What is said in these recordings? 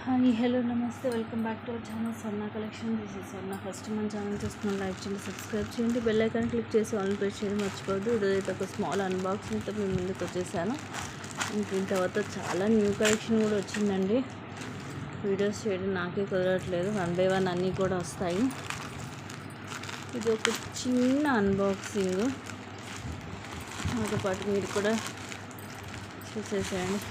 Hi hello నమస్తే welcome back to our channel Swarna collection. This is Swarna. First మన channel చూస్తున్నాం, like చేయండి, subscribe చేయండి, bell icon click చేసి all press చేయడం మర్చిపోవద్దు. ఈరోజైతే ఒక స్మాల్ అన్బాక్సింగ్తో మీ ముందుకు వచ్చేసాను. దీని తర్వాత చాలా న్యూ కలెక్షన్ కూడా వచ్చిందండి. వీడియోస్ చేయడం నాకే కుదరట్లేదు, 1 by 1 అన్నీ కూడా వస్తాయి. ఇది ఒక చిన్న అన్బాక్సింగ్, నాతో పాటు మీరు కూడా చూసేసేయండి.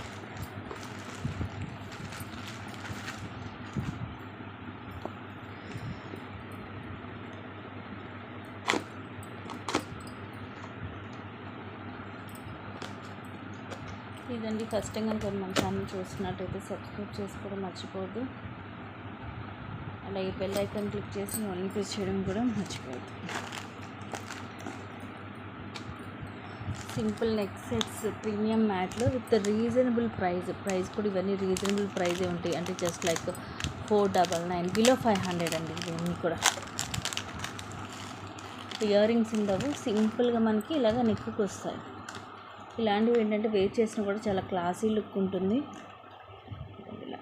ఇదండి, ఫస్ట్ టైం కనుక మన ఛానల్ చూస్తున్నట్టయితే సబ్స్క్రైబ్ చేసుకోవడం మర్చిపోవద్దు. అలాగే బెల్ ఐకాన్ క్లిక్ చేసి ఓన్లీ ప్రెస్ చేయడం కూడా మర్చిపోవద్దు. సింపుల్ నెక్ సెట్స్ ప్రీమియం మ్యాట్లో విత్ రీజనబుల్ ప్రైస్ కూడా ఇవన్నీ రీజనబుల్ ప్రైజే ఉంటాయి. అంటే జస్ట్ లైక్ 499 బిలో 500 అండి. ఇవన్నీ కూడా ఇయర్ రింగ్స్ ఉండవు, సింపుల్గా మనకి ఇలాగ నెక్కి వస్తాయి. ఇలాంటివి ఏంటంటే వేర్ చేసినా కూడా చాలా క్లాసీ లుక్ ఉంటుంది. ఇలా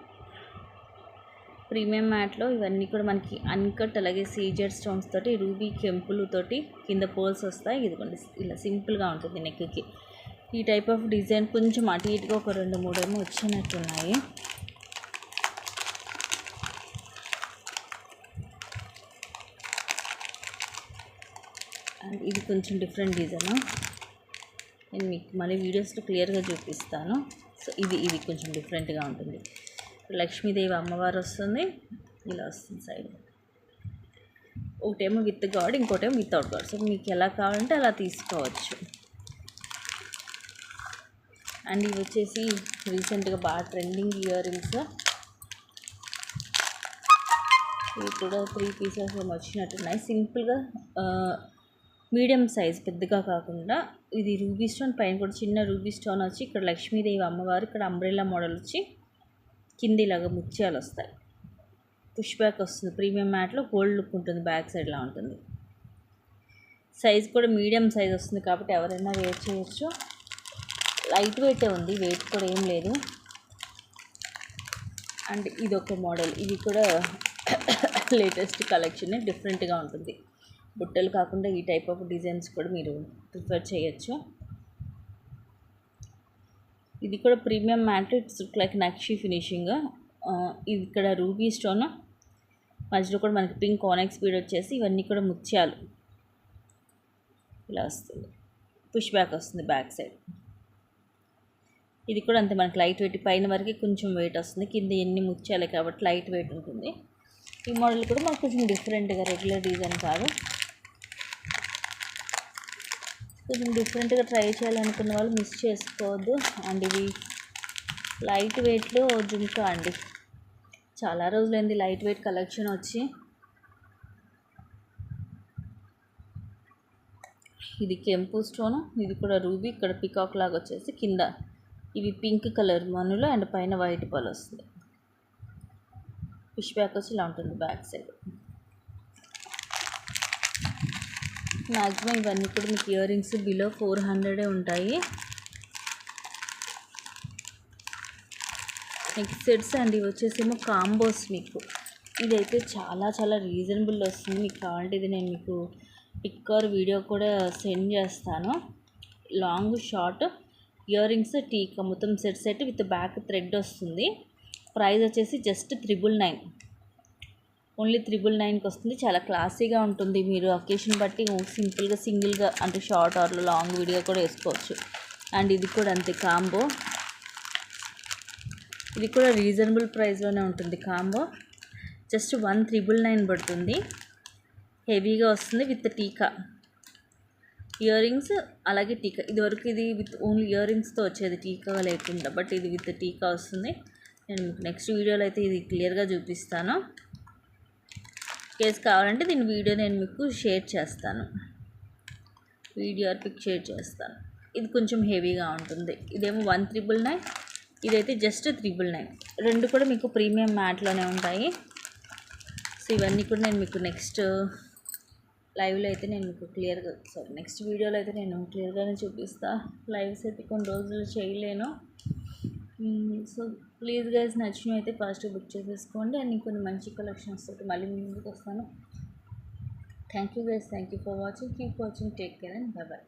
ప్రీమియం మ్యాట్లో ఇవన్నీ కూడా మనకి అన్కట్, అలాగే సీజెడ్ స్టోన్స్ తోటి, రూబీ కెంపులతోటి కింద పోల్స్ వస్తాయి. ఇదిగోండి, ఇలా సింపుల్గా ఉంటుంది నెక్కి. ఈ టైప్ ఆఫ్ డిజైన్ కొంచెం అటు ఇటుగా ఒక 2-3 ఏమో వచ్చినట్టున్నాయి. అండ్ ఇది కొంచెం డిఫరెంట్ డిజైన్, నేను మీకు మళ్ళీ వీడియోస్లో క్లియర్గా చూపిస్తాను. సో ఇది కొంచెం డిఫరెంట్గా ఉంటుంది. లక్ష్మీదేవి అమ్మవారు వస్తుంది, ఇలా వస్తుంది సైడ్. ఒకటేమో విత్ గాడ్, ఇంకోటేమో వితౌట్ గాడ్. సో మీకు ఎలా కావాలంటే అలా తీసుకోవచ్చు. అండ్ ఇవి వచ్చేసి రీసెంట్గా బాగా ట్రెండింగ్ ఇయర్ రింగ్స్. ఇవి కూడా 3 పీసెస్ ఏమో వచ్చినట్టున్నాయి. సింపుల్గా మీడియం సైజ్, పెద్దగా కాకుండా. ఇది రూబీ స్టోన్, పైన కూడా చిన్న రూబీ స్టోన్ వచ్చి, ఇక్కడ లక్ష్మీదేవి అమ్మవారు, ఇక్కడ అంబ్రెల్లా మోడల్ వచ్చి, కింద ఇలాగా ముత్యాలు వస్తాయి. పుష్ బ్యాక్ వస్తుంది. ప్రీమియం మ్యాట్లో గోల్డ్ లుక్ ఉంటుంది, బ్యాక్ సైడ్లా ఉంటుంది. సైజ్ కూడా మీడియం సైజ్ వస్తుంది కాబట్టి ఎవరైనా వేర్ చేయొచ్చు. లైట్ వెయిటే ఉంది, వెయిట్ కూడా ఏం లేదు. అండ్ ఇది ఒక మోడల్, ఇది కూడా లేటెస్ట్ కలెక్షన్, డిఫరెంట్గా ఉంటుంది. బుట్టలు కాకుండా ఈ టైప్ ఆఫ్ డిజైన్స్ కూడా మీరు ప్రిఫర్ చేయొచ్చు. ఇది కూడా premium matte, it's look like nakshi finishing. ఇది ఇక్కడ రూబీ స్టోన్, మధ్యలో కూడా మనకి పింక్ ఆనెక్స్ బీడ్ వచ్చేసి, ఇవన్నీ కూడా ముత్యాలు ఇలా వస్తుంది. పుష్ బ్యాక్ వస్తుంది బ్యాక్ సైడ్. ఇది కూడా అంతే, మనకి లైట్ వెయిట్, పైన వరకు కొంచెం వెయిట్ వస్తుంది, కింద ఎన్ని ముత్యాలే కాబట్టి లైట్ వెయిట్ ఉంటుంది. ఈ మోడల్ కూడా మనకు కొంచెం డిఫరెంట్గా, రెగ్యులర్ డిజైన్ కాదు, కొంచెం డిఫరెంట్గా ట్రై చేయాలనుకున్న వాళ్ళు మిస్ చేసుకోవద్దు. అండ్ ఇవి లైట్ వెయిట్లో జుంకా అండి, చాలా రోజులైంది లైట్ వెయిట్ కలెక్షన్ వచ్చి. ఇది కెంపు స్టోను, ఇది కూడా రూబీ, ఇక్కడ పికాక్ లాగా వచ్చేసి, కింద ఇవి పింక్ కలర్ మనులు, అండ్ పైన వైట్ పల్ వస్తుంది. పుష్ బ్యాక్ వచ్చి ఇలా ఉంటుంది బ్యాక్ సైడ్. మ్యాక్సిమం ఇవన్నీ కూడా మీకు ఇయర్ రింగ్స్ బిలో 400 ఉంటాయి. నెక్స్ట్ సెట్స్ అండ్ ఇవి వచ్చేసేమో కాంబోస్. మీకు ఇదైతే చాలా చాలా రీజనబుల్ వస్తుంది. మీకు కావాలంటే ఇది నేను మీకు పిక్ ఆర్ వీడియో కూడా సెండ్ చేస్తాను. లాంగ్ షార్ట్ ఇయర్ రింగ్స్ టీకా మొత్తం సెట్ విత్ బ్యాక్ థ్రెడ్ వస్తుంది. ప్రైస్ వచ్చేసి జస్ట్ 999, ఓన్లీ 999కి వస్తుంది. చాలా క్లాసీగా ఉంటుంది. మీరు అకేషన్ బట్టి సింపుల్గా సింగిల్గా, అంటే షార్ట్ ఆర్ లాంగ్ వీడియో కూడా వేసుకోవచ్చు. అండ్ ఇది కూడా అంతే కాంబో, ఇది కూడా రీజనబుల్ ప్రైస్లోనే ఉంటుంది. కాంబో జస్ట్ 1999 పడుతుంది. హెవీగా వస్తుంది విత్ టీకా ఇయర్ రింగ్స్, అలాగే టీకా. ఇదివరకు ఇది విత్ ఓన్లీ ఇయర్ రింగ్స్తో వచ్చేది, టీకా లేకుండా, బట్ ఇది విత్ టీకా వస్తుంది. నేను మీకు నెక్స్ట్ వీడియోలో అయితే ఇది క్లియర్గా చూపిస్తాను. కేసు కావాలంటే దీని వీడియో నేను మీకు షేర్ చేస్తాను, వీడియో పిక్ షేర్ చేస్తాను. ఇది కొంచెం హెవీగా ఉంటుంది. ఇదేమో 1999, ఇదైతే జస్ట్ 999. రెండు కూడా మీకు ప్రీమియం మ్యాట్లోనే ఉంటాయి. సో ఇవన్నీ కూడా నేను మీకు నెక్స్ట్ లైవ్లో అయితే నేను మీకు క్లియర్గా, నెక్స్ట్ వీడియోలో అయితే నేను క్లియర్గానే చూపిస్తాను. లైవ్స్ అయితే కొన్ని రోజులు చేయలేను, సో ప్లీజ్ గైస్ నచ్చినవి అయితే ఫాస్ట్గా బుక్ చేసేసుకోండి. అండ్ ఇంకొన్ని మంచి కలెక్షన్స్ తోటి మళ్ళీ మీ ముందుకు వస్తాను. Thank you guys, thank you for watching, keep watching, take care and bye bye.